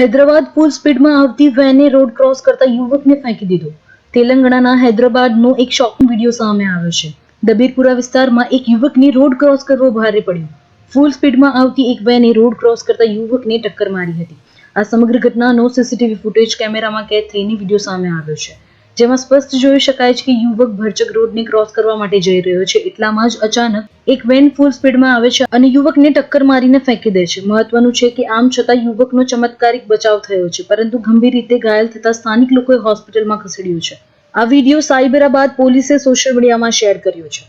હૈદરાબાદ ફૂલ સ્પીડમાં આવતી વેને road cross કરતા યુવકને ફેંકી દીધો. તેલંગાણાના હૈદરાબાદનો એક શોકિંગ વિડીયો સામે આવ્યો છે. દબીરપુરા વિસ્તારમાં એક યુવકને રોડ ક્રોસ કરવો ભારે પડ્યો. ફૂલ સ્પીડમાં આવતી એક વેને રોડ ક્રોસ કરતા યુવકને ટક્કર મારી હતી. આ સમગ્ર ઘટનાનો સીસીટીવી ફૂટેજ કેમેરામાં કેદ થઈને વિડીયો સામે આવ્યો છે, જેમાં સ્પષ્ટ જોઈ શકાય છે કે યુવક ભરચક રોડને ક્રોસ કરવા માટે જઈ રહ્યો છે. એટલામાં જ અચાનક એક વેન ફૂલ સ્પીડમાં આવે છે અને યુવકને ટક્કર મારીને ફેંકી દે છે. મહત્વનું છે કે આમ છતાં યુવકનો ચમત્કારિક બચાવ થયો છે, પરંતુ ગંભીર રીતે ઘાયલ થતા સ્થાનિક લોકોએ હોસ્પિટલમાં ખસેડ્યો છે. આ વિડીયો સાયબરાબાદ પોલીસે સોશિયલ મીડિયામાં શેર કર્યો છે.